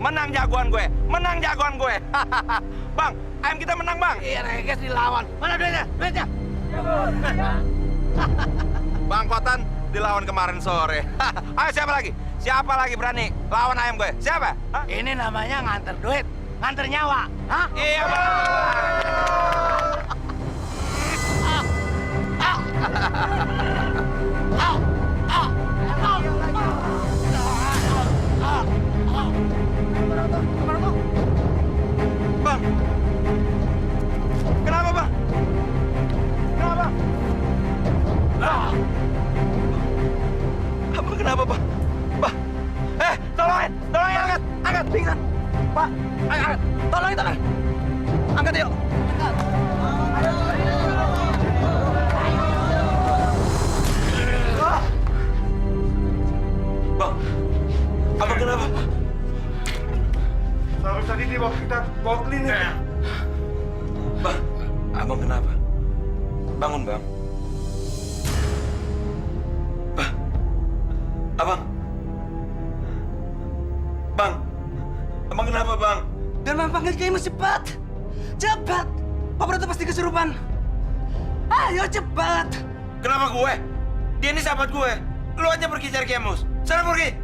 Menang jagoan gue, menang jagoan gue. Bang, ayam kita menang, Bang. Iya, Reges dilawan. Mana duitnya? Duitnya? Bang Kotan dilawan kemarin sore. Ayo siapa lagi? Siapa lagi berani lawan ayam gue? Siapa? Hah? Ini namanya nganter duit, nganter nyawa. Hah? Iya, Bang. Bang. Kenapa, Bang? Kenapa? Abang kenapa, Bang? Bang. Tolongin, angkat, angkat, pingsan. Pak, ayo, angkat. Tolongin. Angkat yuk. Bang, abang kenapa? Harus tadi kita bawa klinik. Bang, abang kenapa? Bangun, Bang. Bang, abang. Bang, abang kenapa, Bang? Jangan panggil Kiai Mas, cepat. Cepat. Pak Broto pasti kesurupan. Ayo cepat. Kenapa gue? Dia ini sahabat gue. Lu aja pergi cari Kemus. Sana pergi.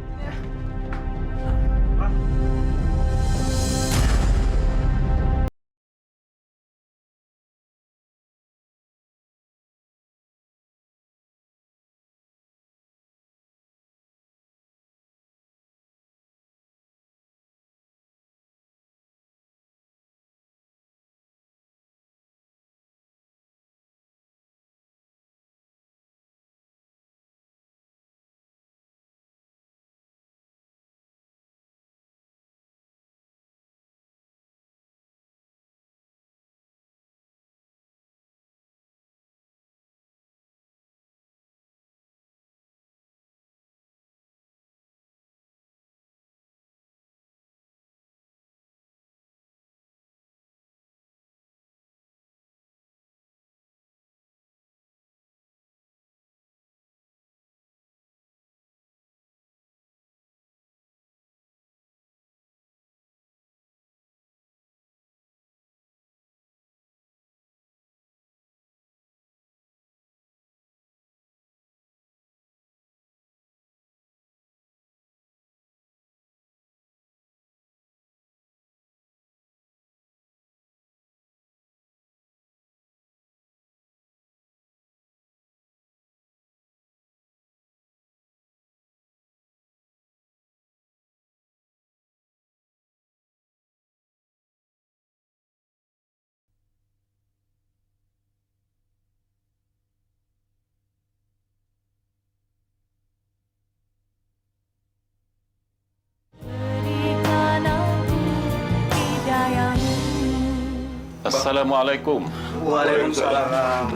Assalamualaikum. Waalaikumsalam.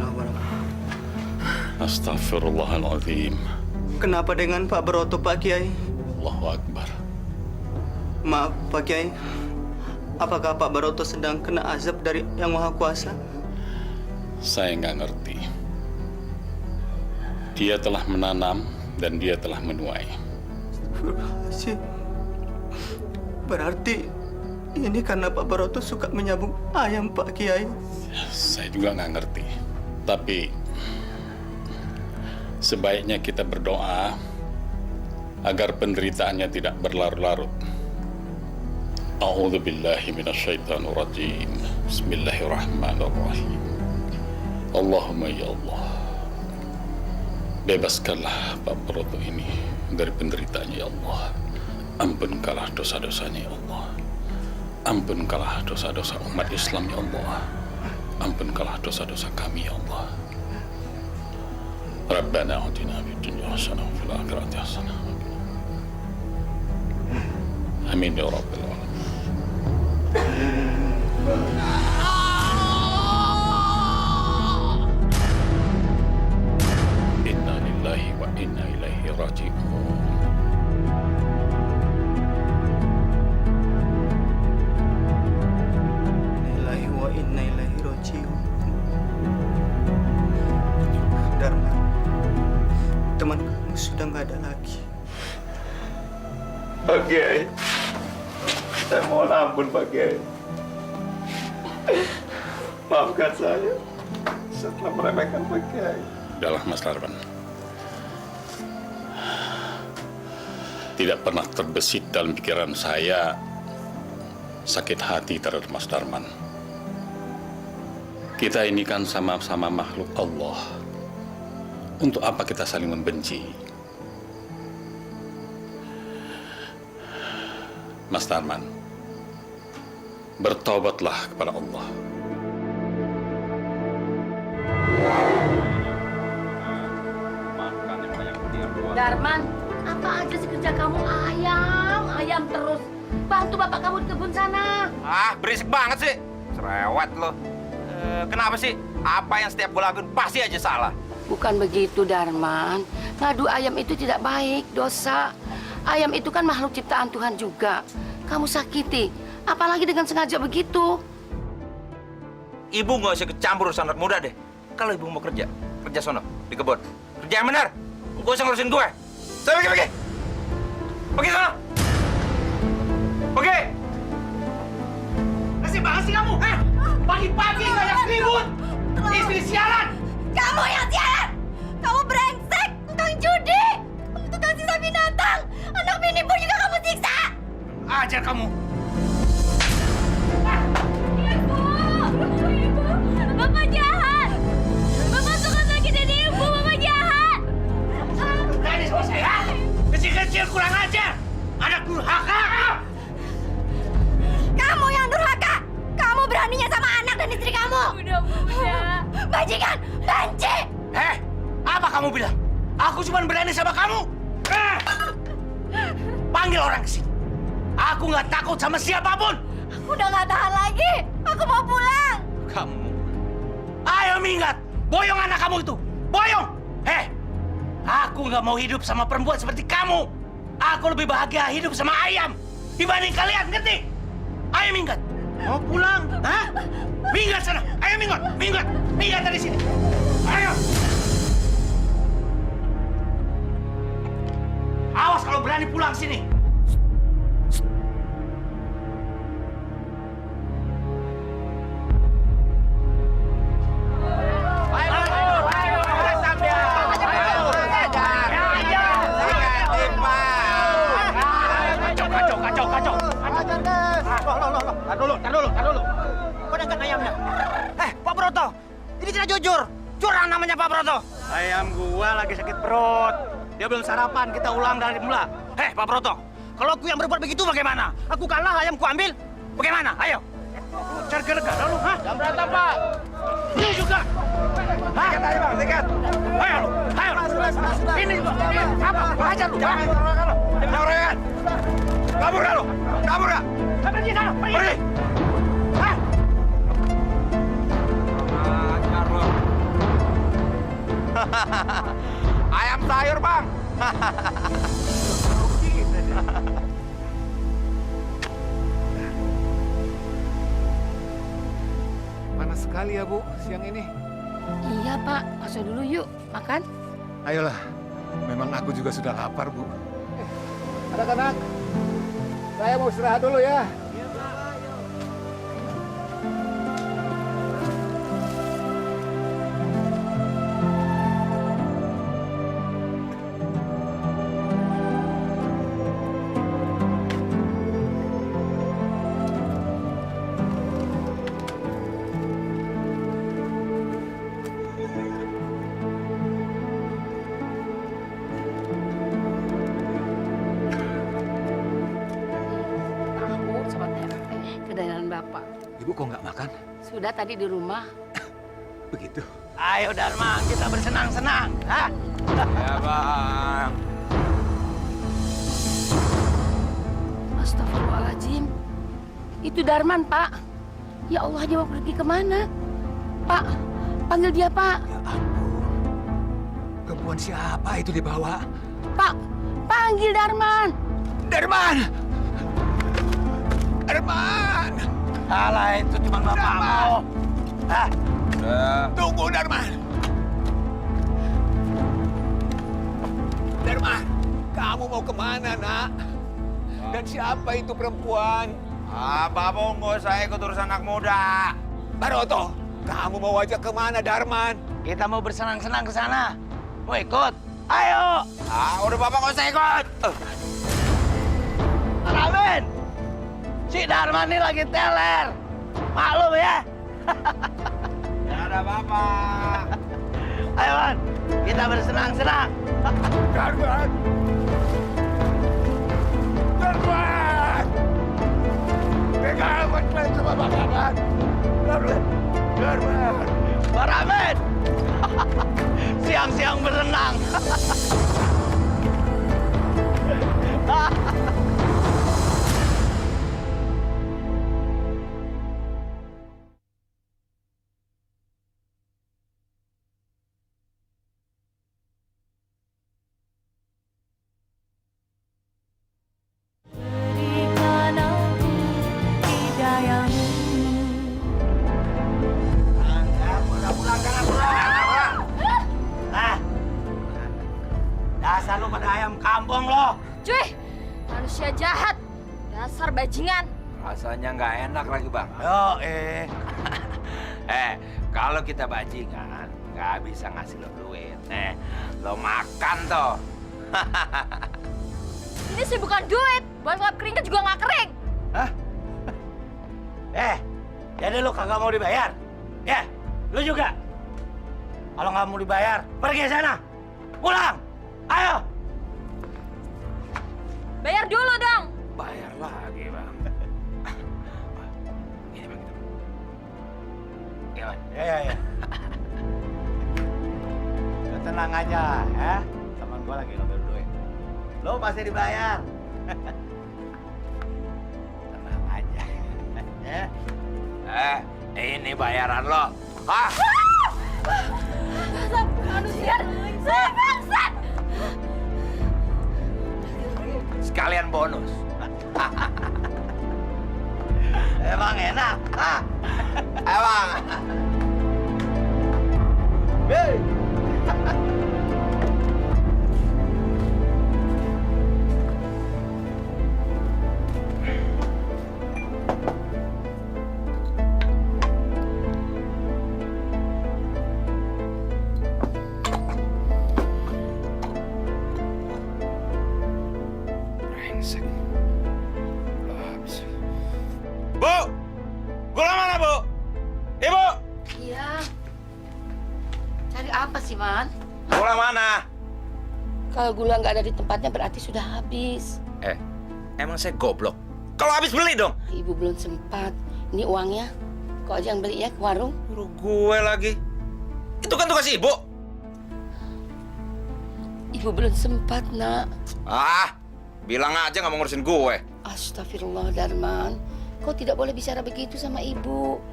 Astaghfirullahaladzim. Kenapa dengan Pak Broto, Pak Kiai? Allahu Akbar. Maaf, Pak Kiai. Apakah Pak Broto sedang kena azab dari Yang Maha Kuasa? Saya nggak ngerti. Dia telah menanam dan dia telah menuai. Astagfirullahaladzim. Berarti ini karena Pak Broto suka menyabung ayam, Pak Kiai. Saya juga nggak ngerti. Tapi sebaiknya kita berdoa agar penderitaannya tidak berlarut-larut. A'udzu billahi minasyaitonir rajim. Bismillahirrahmanirrahim. Allahumma ya Allah. Bebaskanlah Pak Broto ini dari penderitaannya ya Allah. Ampunkanlah dosa-dosanya ya Allah. Ampunkanlah dosa-dosa umat Islam ya Allah. Ampunkanlah dosa-dosa kami ya Allah. Rabbana atina fid dunya hasanah wa fil akhirati hasanah. Amin ya rabbal alamin. Inna lillahi wa inna ilaihi raji'un. Lillahi wa inna ilaihi raji'un. Dharma, teman kamu sudah nggak ada lagi. Pak Kiai, Saya mohon ampun Pak Kiai. Maafkan saya setelah meremehkan Pak Kiai. Udahlah Mas Darman. Tidak pernah terbesit dalam pikiran saya sakit hati terhadap Mas Darman. Kita ini kan sama-sama makhluk Allah. Untuk apa kita saling membenci? Mas Darman, bertobatlah kepada Allah. Darman, apa aja sih kerja kamu? Ayam terus. Bantu bapak kamu di kebun sana. Ah, berisik banget sih. Cerewet lo. Kenapa sih? Apa yang setiap gue lakuin pasti aja salah. Bukan begitu, Darman. Ngadu ayam itu tidak baik, dosa. Ayam itu kan makhluk ciptaan Tuhan juga. Kamu sakiti, apalagi dengan sengaja begitu. Ibu nggak usah kecampur urusan anak muda deh. Kalau ibu mau kerja sono di kebun. Kerja yang benar. Gak usah ngurusin gue. Saya pergi. Pergi sono. Pergi. Nasib banget sih kamu, hah? Pagi-pagi kayak ribut. Istri sialan. Kamu yang sialan! Kamu brengsek! Tukang judi! Kamu tukang sisa binatang! Anak bini pun juga kamu siksa! Ajar kamu. Ibu! Ibu! Bapak jahat! Bapak suka sakitin ibu! Bapak jahat! Berani sama saya? Kecil-kecil kurang ajar. Anak durhaka. Kamu yang durhaka! Kamu beraninya sama anak dan istri kamu! Udah. Bajingan! Banci! Apa kamu bilang? Aku cuma berani sama kamu. Panggil orang ke sini. Aku nggak takut sama siapapun. Aku udah nggak tahan lagi! Aku mau pulang! Kamu. Ayo minggat. Boyong anak kamu itu. Boyong. Aku nggak mau hidup sama perempuan seperti kamu. Aku lebih bahagia hidup sama ayam dibanding kalian, ngerti? Ayo minggat. Mau pulang? Hah? Minggat sana. Ayo minggat. Minggat dari sini. Ayo. Awas kalau berani pulang sini. Tar dulu. Kau dagang ayamnya? Pak Broto, ini tidak jujur. Curang namanya Pak Broto. Ayam gua lagi sakit perut. Dia belum sarapan, kita ulang dari mula. Pak Broto, kalau aku yang berbuat begitu bagaimana? Aku kalah, ayam ku ambil. Bagaimana? Ayo. Cari gara-gara lu, hah? Jam berapa, Pak? Lu juga. Hah? Tiket aja, Bang, tiket. Ayo lu, ayo. Ini juga. Apa? Hajar lu. Jangan orang. Kabur dah lu. Kabur dah. Pergi sana, pergi. Hah? Hajar lu. Ayam sayur, Bang. Panas sekali ya, Bu, siang ini. Iya, Pak. Masuk dulu yuk. Makan. Ayolah, memang aku juga sudah lapar, Bu. Anak-anak, saya mau istirahat dulu ya. Kedatangan Bapak. Ibu kok nggak makan? Sudah tadi di rumah. Begitu. Ayo Darman, kita bersenang-senang. Hah? Ya, Bang. Astagfirullahaladzim. Itu Darman, Pak. Ya Allah, dia mau pergi kemana? Pak, panggil dia, Pak. Ya ampun. Perempuan siapa itu dibawa? Pak, panggil Darman. Darman! Darman! Salah itu cuma bapakmu. Hah? Tunggu, Darman! Darman, kamu mau kemana, nak? Dan siapa itu perempuan? Bapak nggak usah ikut urusan anak muda. Baroto, kamu mau ajak kemana, Darman? Kita mau bersenang-senang ke sana. Mau ikut? Ayo! Udah Bapak nggak usah ikut. Ramen! Si Darman ini lagi teler. Maklum ya. Ya ada Bapak. Ayo, Man. Kita bersenang-senang. Darman! Darman! Pegang kontrak sama Bapak. Darman! Darman! Pak Ramen! Siang-siang berenang. Berikan aku hidayahmu. Pulang, jangan pulang. Dasar lu pada ayam kampung lo. Cuy, manusia jahat. Dasar bajingan. Rasanya nggak enak lagi, Bang. Kalau kita bajingan, nggak bisa ngasih lo duit. Lo makan toh. Ini sih bukan duit. Buat lap keringet juga nggak kering. Jadi lu kagak mau dibayar? Ya, lu juga. Kalau nggak mau dibayar, pergi sana. Pulang. Ayo. Bayar dulu dong. Bayar lagi, Bang. Ini Bang. Gimana? Ya. Lu tenang aja, ya. Teman gua lagi ngambil duit. Lu pasti dibayar. Tenang aja. Ya. Ini bayaran lo. Hah? Dasar manusia. Bangsat. Sekalian bonus. Emang enak. Emang. Hey. Brengsek. Lo habis. Bu! Gula mana, Bu? Ibu! Iya. Cari apa sih, Man? Gula mana? Kalau gula nggak ada di tempatnya berarti sudah habis. Emang saya goblok? Kalau habis beli dong. Ibu belum sempat. Ini uangnya. Kok aja yang beli ya ke warung? Suruh gue lagi. Itu kan tugas ibu. Ibu belum sempat, Nak. Bilang aja nggak mau ngurusin gue. Astagfirullah, Darman. Kau tidak boleh bicara begitu sama ibu.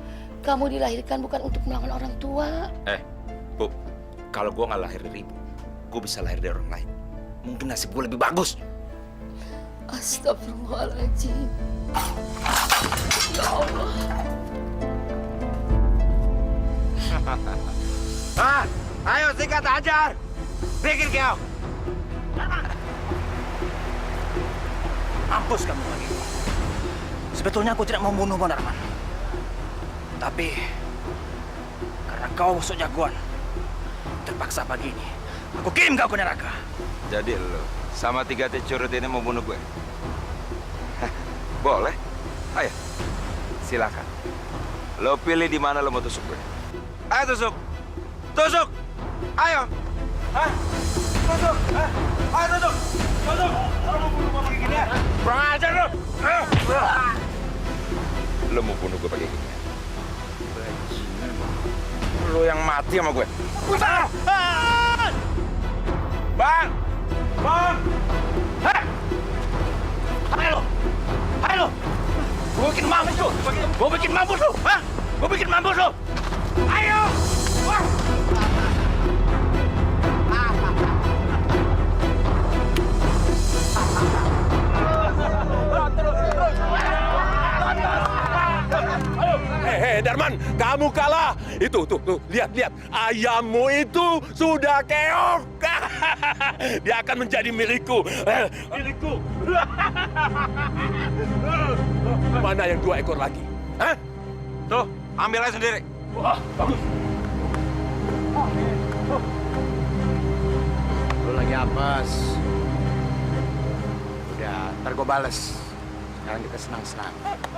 Kamu dilahirkan bukan untuk melawan orang tua. Bu, kalau gue nggak lahir dari ibu, gue bisa lahir dari orang lain. Mungkin nasib gue lebih bagus. Astagfirullahaladzim. Ya Allah. Ayo sikat ajar. Bikin kau. Mampus kamu lagi. Sebetulnya aku tidak mau membunuhmu, Darman. Tapi karena kau musuh jagoan, terpaksa pagi ini aku kirim kau ke neraka. Jadi lo sama 3 curut ini mau bunuh gue? Boleh. Ayo, silakan. Lo pilih di mana lo mau tusuk gue. Ayo tusuk. Tusuk. Ayo. Tusuk. Ayo tusuk. Tusuk. Lo mau bunuh gue pakai gini ya? Kurang ajar lo. Lo mau bunuh gue pakai gini ya? Lo yang mati sama gue. Bang! Bang! Hei! Hai lo! Hai lo! Gue bikin mampus lo! Gue bikin mampus lo! Hah? Gue bikin mampus lo! Ayo! Wah! Hei, Darman, kamu kalah. Itu, tuh, lihat. Ayammu itu sudah keok. Dia akan menjadi milikku. Milikku. Mana yang 2 ekor lagi? Hah? Tuh, ambil aja sendiri. Wah, bagus. Lu lagi apes. Udah, ntar gue bales. Sekarang kita senang-senang.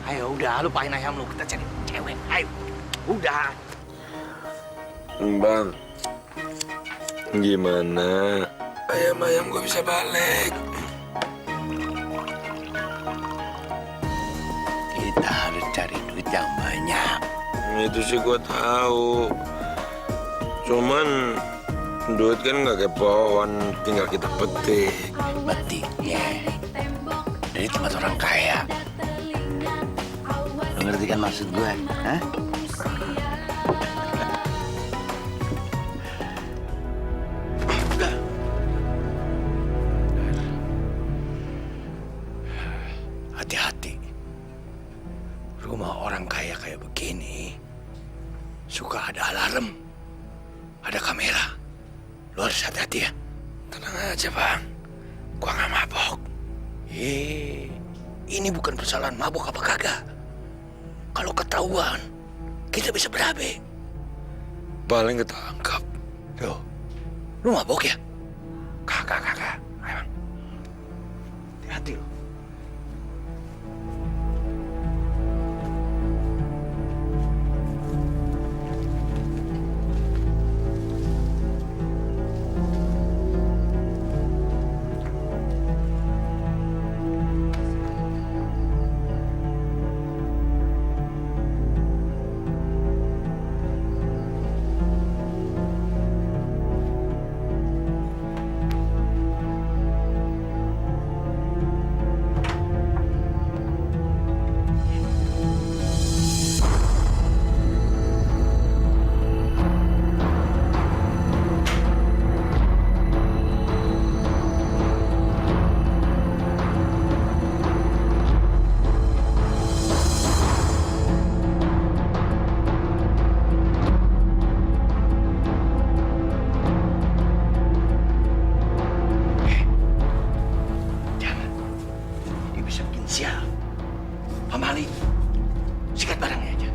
Ayo, udah, lupain ayam lu. Kita cari cewek. Ayo. Udah. Bang, gimana? Ayam-ayam gue bisa balik. Kita harus cari duit yang banyak. Itu sih gue tahu. Cuman duit kan nggak kayak pohon, tinggal kita petik. Petiknya dari tempat orang kaya. Lo ngerti kan maksud gue? Hah? Hati-hati. Rumah orang kaya kayak begini suka ada alarm, ada kamera. Lo harus hati-hati ya. Tenang aja bang, gua nggak mabok. Ini bukan persoalan mabuk apa kagak. Kalau ketahuan, kita bisa berabe. Paling ketangkap. Loh, lu mabuk ya? Kakak. Ayo bang. Hati-hati lo. Sial. Pamali, sikat barangnya aja.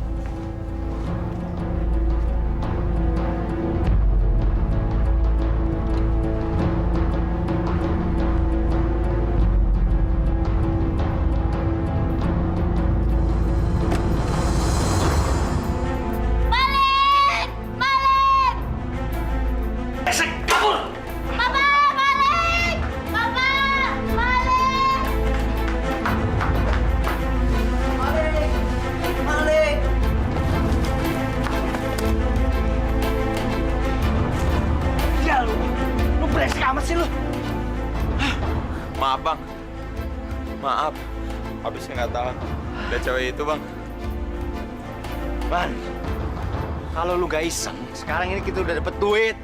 Malik! Malik! Esek, kabur! Papa! Malik! Papa! Malik! Malik! Ya lu beresik amat sih lu. Maaf bang, maaf. Habisnya nggak tahan. Lihat cewek itu bang. Ban, kalau lu gak iseng, sekarang ini kita udah dapet duit.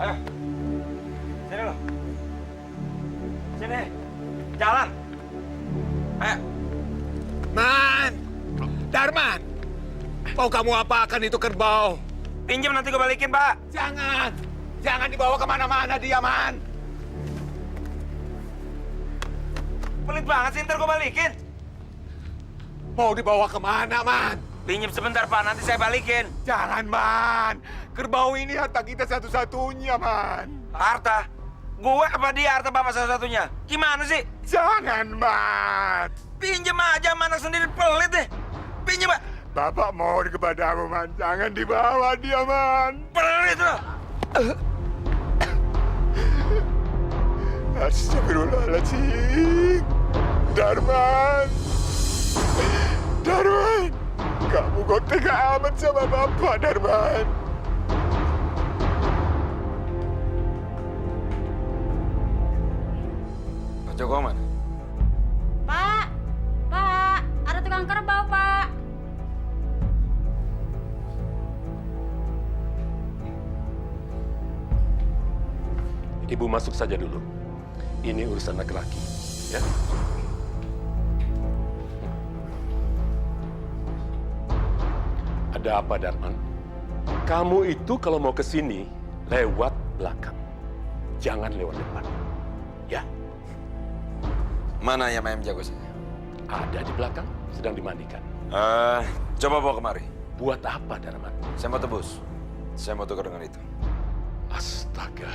Ayo, sini lo. Sini, jalan. Ayo. Man! Darman! Mau kamu apakan itu kerbau? Pinjam nanti gue balikin, Pak. Jangan! Jangan dibawa kemana-mana dia, Man! Pelit banget sih, ntar gue balikin. Mau dibawa kemana, Man? Pinjam sebentar, Pak. Nanti saya balikin. Jangan, Man! Kerbau ini harta kita satu-satunya, Man! Harta? Gue apa dia harta bapak satu-satunya? Gimana sih? Jangan, Man! Pinjam aja, mana sendiri pelit deh. Pinjam, Pak. Bapak mohon kepadamu, Man. Jangan dibawa dia, Man! Pelit lo. Astagfirullahaladzim! Darman! Darman! Kamu kok tega amat sama Bapak, Darman? Pak Joko mana? Pak! Pak! Ada tukang kerbau, Pak! Ini ibu masuk saja dulu. Ini urusan laki-laki, ya. Ada apa, Darman? Kamu itu kalau mau ke sini, lewat belakang. Jangan lewat depan. Ya. Mana ayam jago saya? Ada di belakang, sedang dimandikan. Coba bawa kemari. Buat apa, Darman? Saya mau tebus. Saya mau tukar dengan itu. Astaga.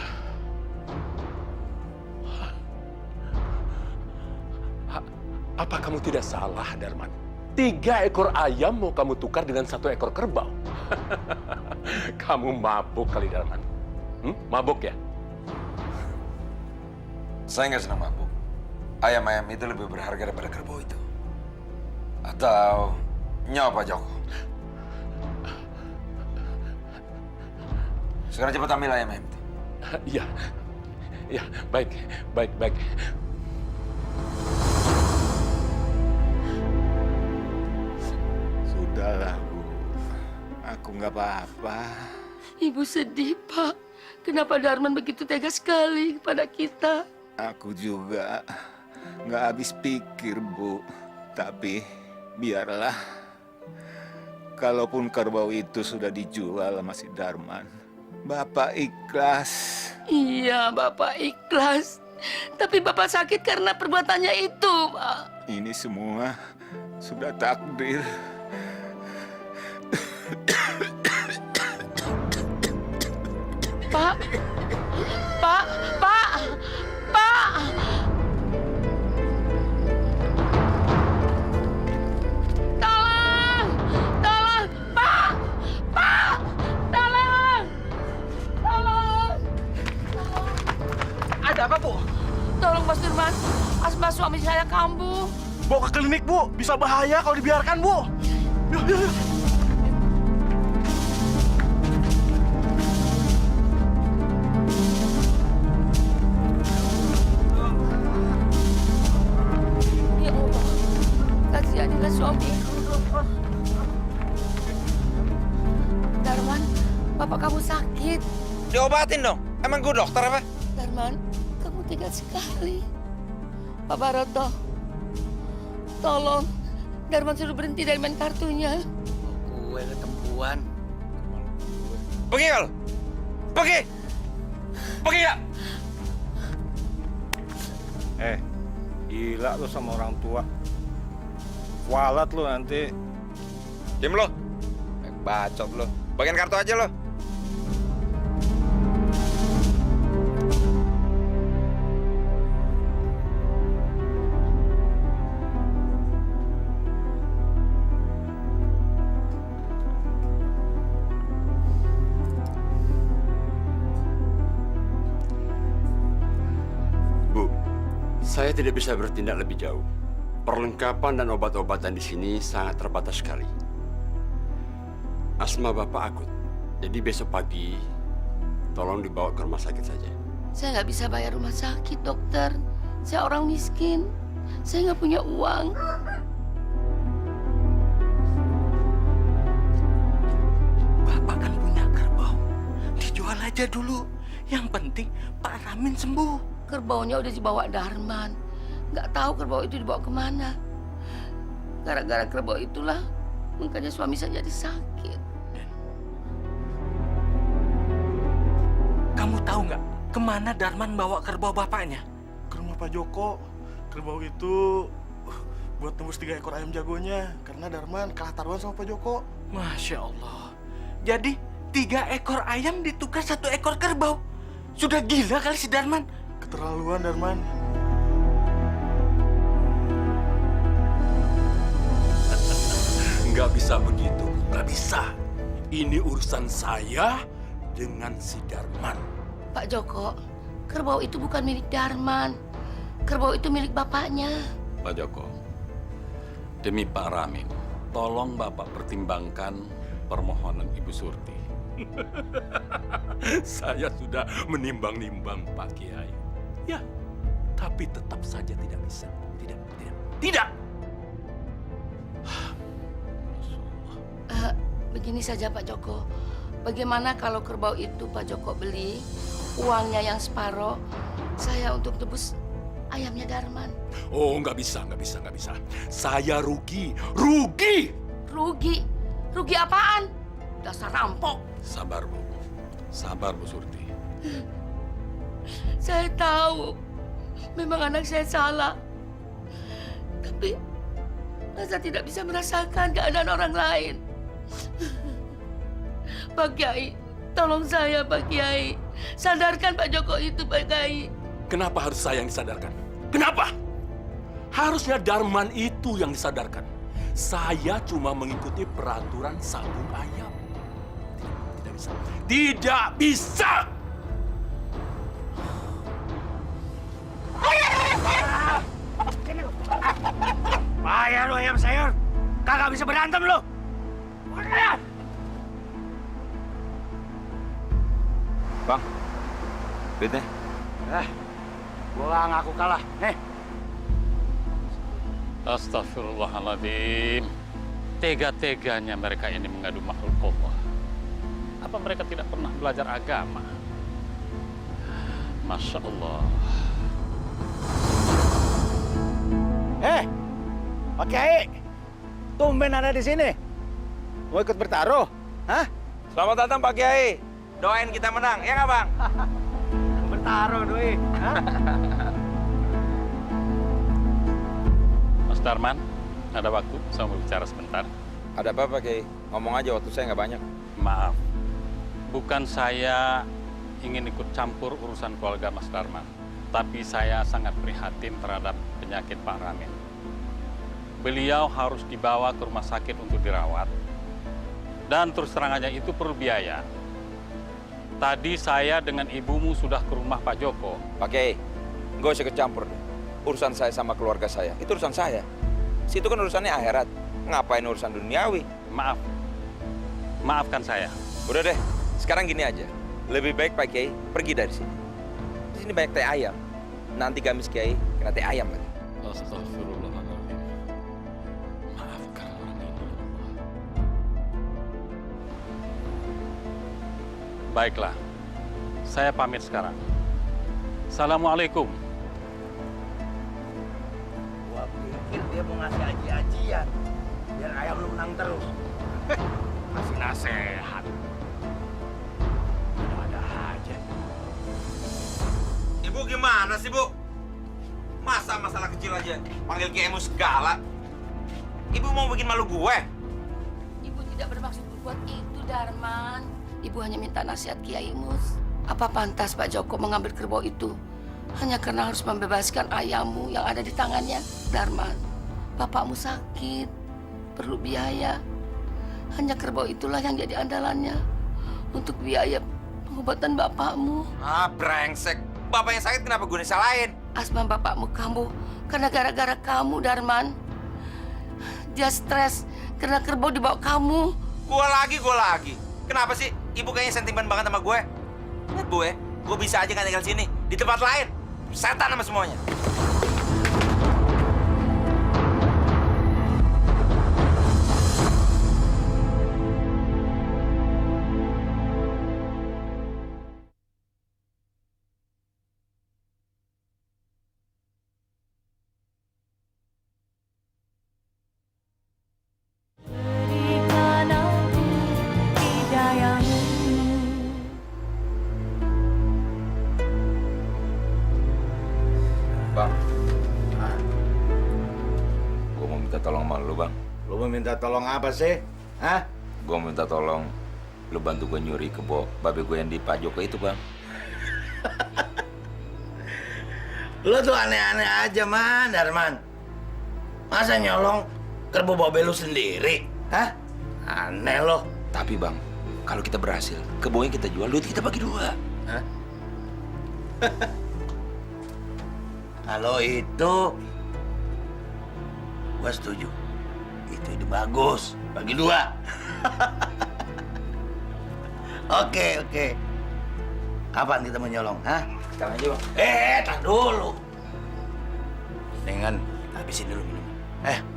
Apa kamu tidak salah, Darman? 3 ekor ayam mau kamu tukar dengan 1 ekor kerbau. Kamu mabuk kali, Darman. Mabuk ya? Saya nggak senang mabuk. Ayam-ayam itu lebih berharga daripada kerbau itu. Atau nyawa Pak Joko. Sekarang cepat ambil ayam-ayam itu. Iya. Ya, baik. Sudahlah, Bu. Aku nggak apa-apa. Ibu sedih, Pak. Kenapa Darman begitu tega sekali kepada kita? Aku juga nggak habis pikir, Bu. Tapi biarlah. Kalaupun kerbau itu sudah dijual sama si Darman, Bapak ikhlas. Iya, Bapak ikhlas. Tapi Bapak sakit karena perbuatannya itu, Pak. Ini semua sudah takdir. Pak. Tolong, Pak. Tolong. Ada apa, Bu? Tolong, Mas Dirman. Asma suami saya kambuh. Bawa ke klinik, Bu. Bisa bahaya kalau dibiarkan, Bu. Yuk. Ya Allah, kasihanilah suamiku. Darman, bapak kamu sakit. Diobatin dong. Emang gue dokter apa? Darman, kamu tega sekali. Pak Baroto, tolong. Darman suruh berhenti dari main kartunya. Gue ketempuan. Pergi kalau. Pergi nggak? Gila lu sama orang tua. Walat lu nanti. Diam lo. Bacot lo. Bagian kartu aja lo. Saya tidak bisa bertindak lebih jauh. Perlengkapan dan obat-obatan di sini sangat terbatas sekali. Asma Bapak akut. Jadi besok pagi tolong dibawa ke rumah sakit saja. Saya nggak bisa bayar rumah sakit, dokter. Saya orang miskin. Saya nggak punya uang. Bapak kan punya kerbau. Dijual aja dulu. Yang penting Pak Ramin sembuh. Kerbaunya udah dibawa Darman. Nggak tahu kerbau itu dibawa kemana. Gara-gara kerbau itulah, makanya suami saya jadi sakit. Kamu tahu nggak kemana Darman bawa kerbau bapaknya? Ke rumah Pak Joko. Kerbau itu buat tembus 3 ekor ayam jagonya. Karena Darman kalah taruhan sama Pak Joko. Masya Allah. Jadi 3 ekor ayam ditukar 1 ekor kerbau. Sudah gila kali si Darman. Keterlaluan, Darman. Nggak bisa begitu. Nggak bisa. Ini urusan saya dengan si Darman. Pak Joko, kerbau itu bukan milik Darman. Kerbau itu milik bapaknya. Pak Joko, demi Pak Ramin, tolong Bapak pertimbangkan permohonan Ibu Surti. Saya sudah menimbang-nimbang, Pak Kiai. Ya, tapi tetap saja tidak bisa. Tidak! Begini saja Pak Joko. Bagaimana kalau kerbau itu Pak Joko beli, Uangnya yang separoh, saya untuk tebus ayamnya Darman. Oh, nggak bisa. Saya rugi. Rugi! Rugi? Rugi apaan? Dasar rampok. Sabar, Bu. Sabar, Bu Surti. Saya tahu, memang anak saya salah. Tapi, masa tidak bisa merasakan keadaan orang lain? Pak Kiai, tolong saya, Pak Kiai. Sadarkan Pak Joko itu, Pak Kiai. Kenapa harus saya yang disadarkan? Kenapa? Harusnya Darman itu yang disadarkan. Saya cuma mengikuti peraturan sabung ayam. Tidak bisa. Tidak bisa! Payah lu ayam sayur. Kagak bisa berantem lu. Bang, duitnya. Gua ngaku kalah. Nih. Astagfirullahaladzim. Tega-teganya mereka ini mengadu makhluk Allah. Apa mereka tidak pernah belajar agama? Masya Allah. Pak Kiai. Tumben ada di sini. Mau ikut bertaruh? Hah? Selamat datang Pak Kiai. Doain kita menang, ya nggak Bang? Bertaruh, Doi. Hah? Mas Darman, ada waktu? Saya mau bicara sebentar. Ada apa Pak Kiai? Ngomong aja, waktu saya nggak banyak. Maaf, bukan saya ingin ikut campur urusan keluarga Mas Darman. Tapi saya sangat prihatin terhadap penyakit Pak Ramin. Beliau harus dibawa ke rumah sakit untuk dirawat. Dan terus terang aja itu perlu biaya. Tadi saya dengan ibumu sudah ke rumah Pak Joko. Pak Kiai, nggak usah kecampur deh. Urusan saya sama keluarga saya, itu urusan saya. Situ kan urusannya akhirat. Ngapain urusan duniawi? Maaf, maafkan saya. Udah deh, sekarang gini aja. Lebih baik Pak Kiai pergi dari sini. Di sini banyak teh ayam. Nanti gamis Kiai kena teh ayam lagi. Astagfirullahaladzim. Maafkan orang ini, ya Allah. Baiklah, saya pamit sekarang. Assalamualaikum. Gua pikir dia mau ngasih aji-ajian. Biar ayam lu menang terus. Masih nasehat. Ada aja. Ibu gimana sih, Bu? Masa masalah kecil aja panggil Kiai Mus segala? Ibu mau bikin malu gue? Ibu tidak bermaksud berbuat itu, Darman. Ibu hanya minta nasihat Kiai Mus. Apa pantas Pak Joko mengambil kerbau itu hanya karena harus membebaskan ayammu yang ada di tangannya, Darman? Bapakmu sakit, perlu biaya. Hanya kerbau itulah yang jadi andalannya untuk biaya pengobatan bapakmu. Ah, brengsek. Bapak yang sakit kenapa gue disalahin? Asma bapakmu kambuh karena gara-gara kamu, Darman. Dia stres karena kerbau dibawa kamu. Gue lagi. Kenapa sih? Ibu kayaknya sentimen banget sama gue. Lihat gue bisa aja kan tinggal sini. Di tempat lain, setan sama semuanya. Berikan aku hidayahmu. Bang, gue mau minta tolong sama lu, Bang. Lu mau minta tolong apa sih? Hah? Gue minta tolong lu bantu gue nyuri kebo babe gue yang di Pak Joko itu, Bang. Lu tuh aneh-aneh aja, Man, Darman. Masa nyolong kerbau babe lu sendiri? Hah? Aneh lo. Tapi, Bang, kalau kita berhasil, kebonya kita jual, duit kita bagi dua. Hah? Kalau itu, gua setuju. Itu ide bagus. Bagi dua. Oke. Kapan kita mau nyolong, hah? Sekarang aja, Bang. Tar dulu. Dengan habisin dulu minum.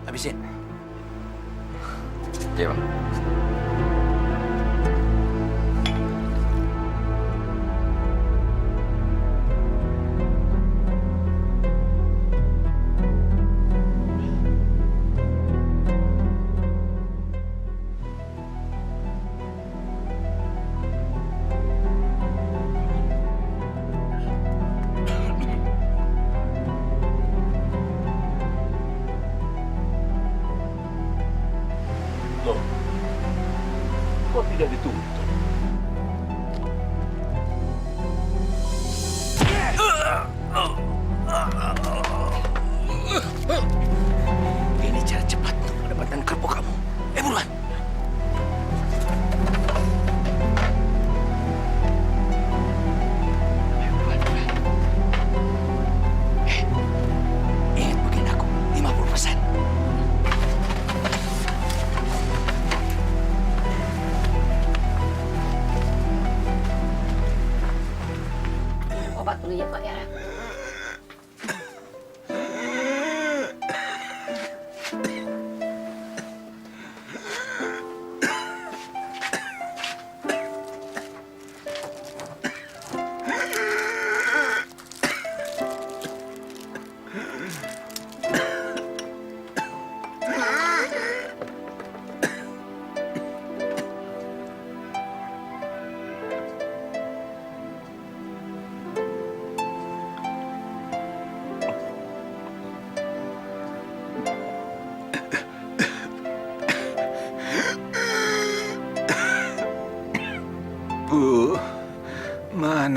Habisin. Iya, Bang.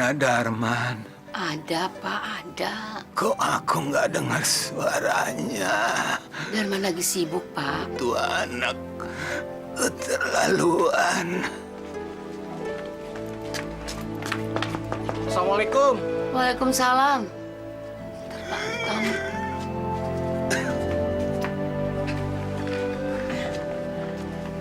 Mana Darman? Ada, Pak, ada. Kok aku nggak dengar suaranya? Darman lagi sibuk, Pak. Tuh anak keterlaluan. Assalamualaikum. Waalaikumsalam. Terpantang.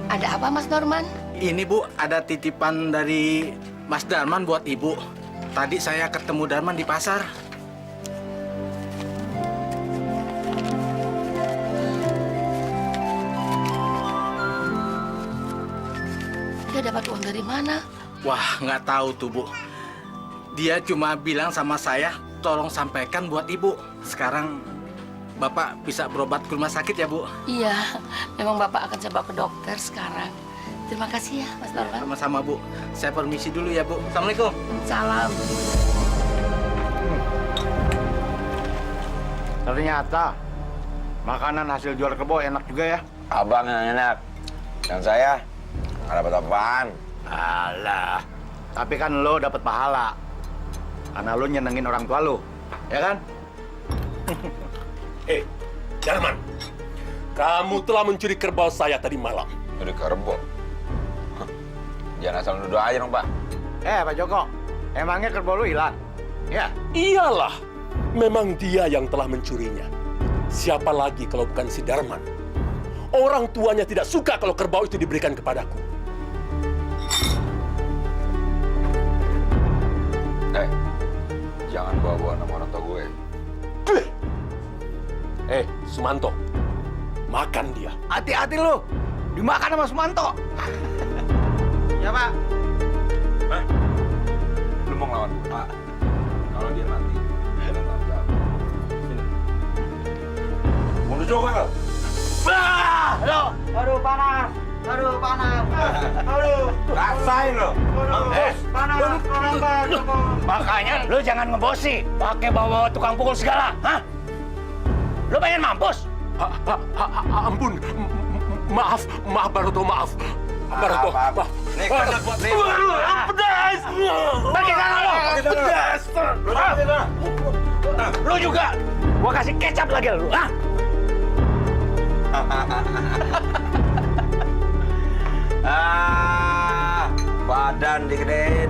Ada apa, Mas Norman? Ini Bu, ada titipan dari Mas Darman buat Ibu. Tadi saya ketemu Darman di pasar. Dia dapat uang dari mana? Wah, nggak tahu tuh Bu. Dia cuma bilang sama saya, tolong sampaikan buat Ibu. Sekarang Bapak bisa berobat ke rumah sakit ya Bu? Iya, memang Bapak akan coba ke dokter sekarang. Terima kasih ya, Mas Norman. Sama-sama Bu. Saya permisi dulu ya Bu. Assalamualaikum. Salam. Ternyata makanan hasil jual kebo enak juga ya. Abang yang enak. Dan saya nggak dapat apaan. Alah, tapi kan lo dapat pahala. Karena lo nyenengin orang tua lo, ya kan? Darman, kamu telah mencuri kerbau saya tadi malam. Jadi kerbau. Jangan asal nuduh aja dong, Pak. Pak Joko, emangnya kerbau lo hilang? Ya? Iyalah, memang dia yang telah mencurinya. Siapa lagi kalau bukan si Darman? Orang tuanya tidak suka kalau kerbau itu diberikan kepadaku. Jangan bawa-bawa nama orang tua gue. Sumanto, makan dia. Hati-hati lo, dimakan sama Sumanto. Ya Pak. Lu mau ngelawan Pak? Kalau dia mati, dia tanggung jawab. Sini. Mau nunjuk kan? Lo, aduh panas. Aduh panas. Aduh. Rasain lo. Panas. Makanya lo jangan ngebosi, pakai bawa tukang pukul segala, hah? Lo pengen mampus? Ampun, maaf Baroto, maaf. Baroto, maaf. Nih, kena buat nih. Pedas! Pergi sana lo! Pedas! Lo juga! Gua kasih kecap lagi lo, hah? Badan digedein.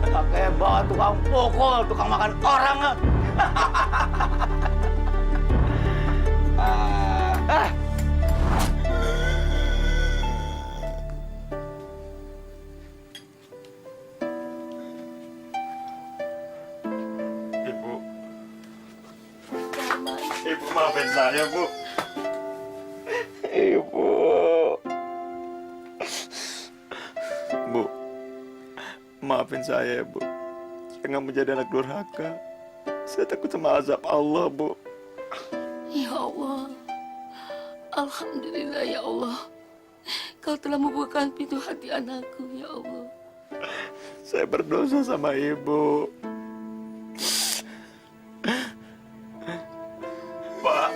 Pakai bawa tukang pukul, tukang makan orang. Ibu maafin saya, Bu. Ibu. Bu, maafin saya, Bu. Saya nggak mau jadi anak durhaka. Saya takut sama azab Allah, Bu. Ya Allah. Alhamdulillah ya Allah. Kau telah membukakan pintu hati anakku, ya Allah. Saya berdosa sama Ibu. Pak,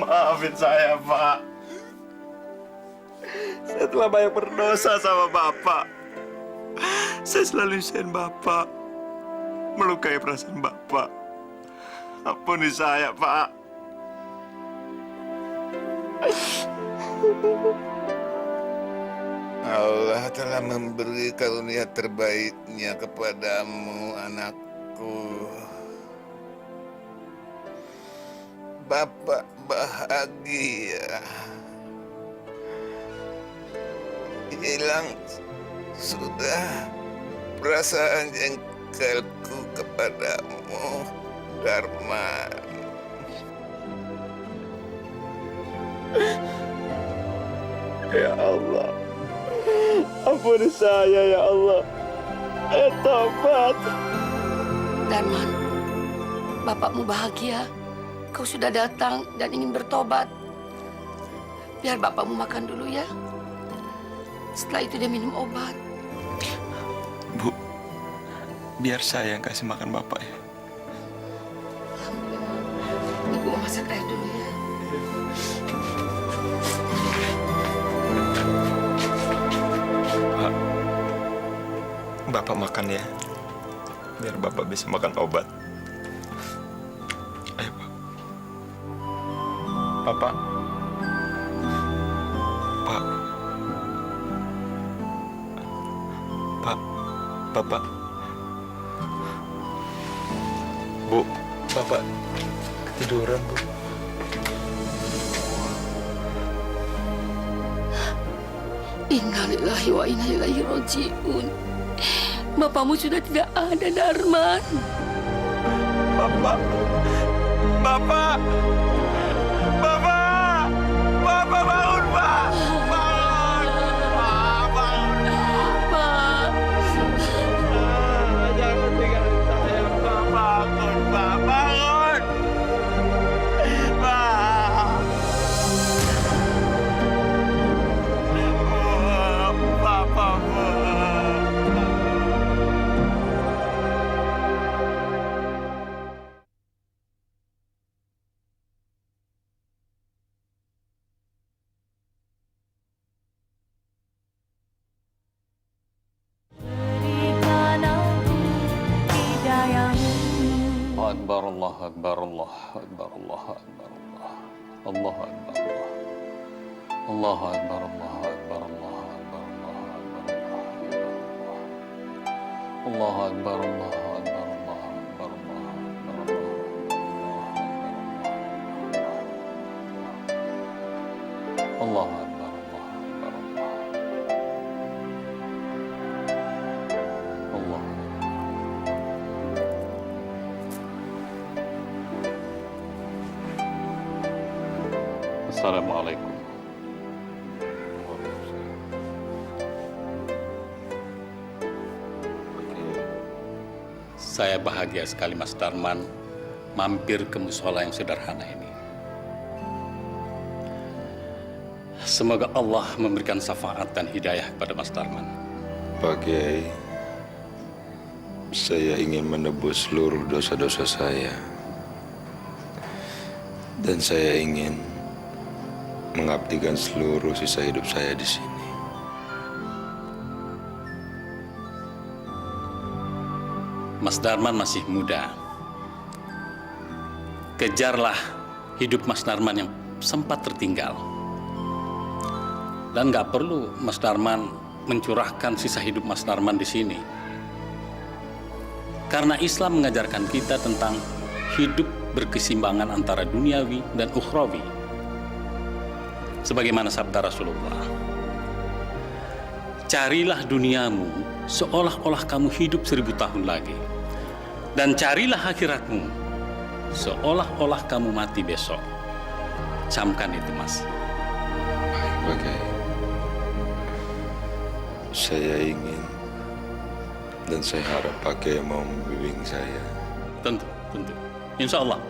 maafin saya, Pak. Saya telah banyak berdosa sama Bapak. Saya selalu nyusahin Bapak, melukai perasaan Bapak. Ampuni saya, Pak. Allah telah memberi karunia terbaiknya kepadamu, anakku. Bapak bahagia. Hilang sudah perasaan jengkelku kepadamu, Darman. Ya Allah, ampuni saya ya Allah. Tobat. Darman, bapakmu bahagia. Kau sudah datang dan ingin bertobat. Biar bapakmu makan dulu ya. Setelah itu dia minum obat. Bu, biar saya yang kasih makan Bapak ya. Alhamdulillah. Ibu mau masak air dulu ya. Pak, Bapak makan ya. Biar Bapak bisa makan obat. Ayo, Pak. Bapak. Pak. Pak. Bapak. Bu, Bapak ketiduran, Bu. Innalillahi wa inna ilaihi raji'un. Bapakmu sudah tidak ada, Darman. Bapak. Bapak. Bapak. Bapak bangun, Pak. Bangun. Pak, bangun. Pak. Jangan tinggalin saya, Pak. Bangun, Pak. Bangun. Pak. Bapak, Bu. Akbar, Allah Akbar, Allah Akbar, Allah Akbar, Allah. Allah Akbar, Allah. Allah Akbar, Allah Akbar, Allah Akbar, Allah Akbar, Allah Akbar, Allah Akbar, Allah Akbar, Allah Akbar, Allah Akbar, Allah Akbar, Allah Akbar, Allah Akbar, Allah. Assalamualaikum. Saya bahagia sekali Mas Darman mampir ke musola yang sederhana ini. Semoga Allah memberikan syafaat dan hidayah kepada Mas Darman. Pak Kiai, saya ingin menebus seluruh dosa-dosa saya. Dan saya ingin mengabdikan seluruh sisa hidup saya di sini. Mas Darman masih muda. Kejarlah hidup Mas Darman yang sempat tertinggal. Dan nggak perlu Mas Darman mencurahkan sisa hidup Mas Darman di sini. Karena Islam mengajarkan kita tentang hidup berkeseimbangan antara duniawi dan ukhrawi. Sebagaimana sabda Rasulullah, carilah duniamu seolah-olah kamu hidup 1000 tahun lagi. Dan carilah akhiratmu seolah-olah kamu mati besok. Camkan itu, Mas. Baik, Pak Kiai. Saya ingin dan saya harap Pak Kiai mau membimbing saya. Tentu, tentu. Insya Allah.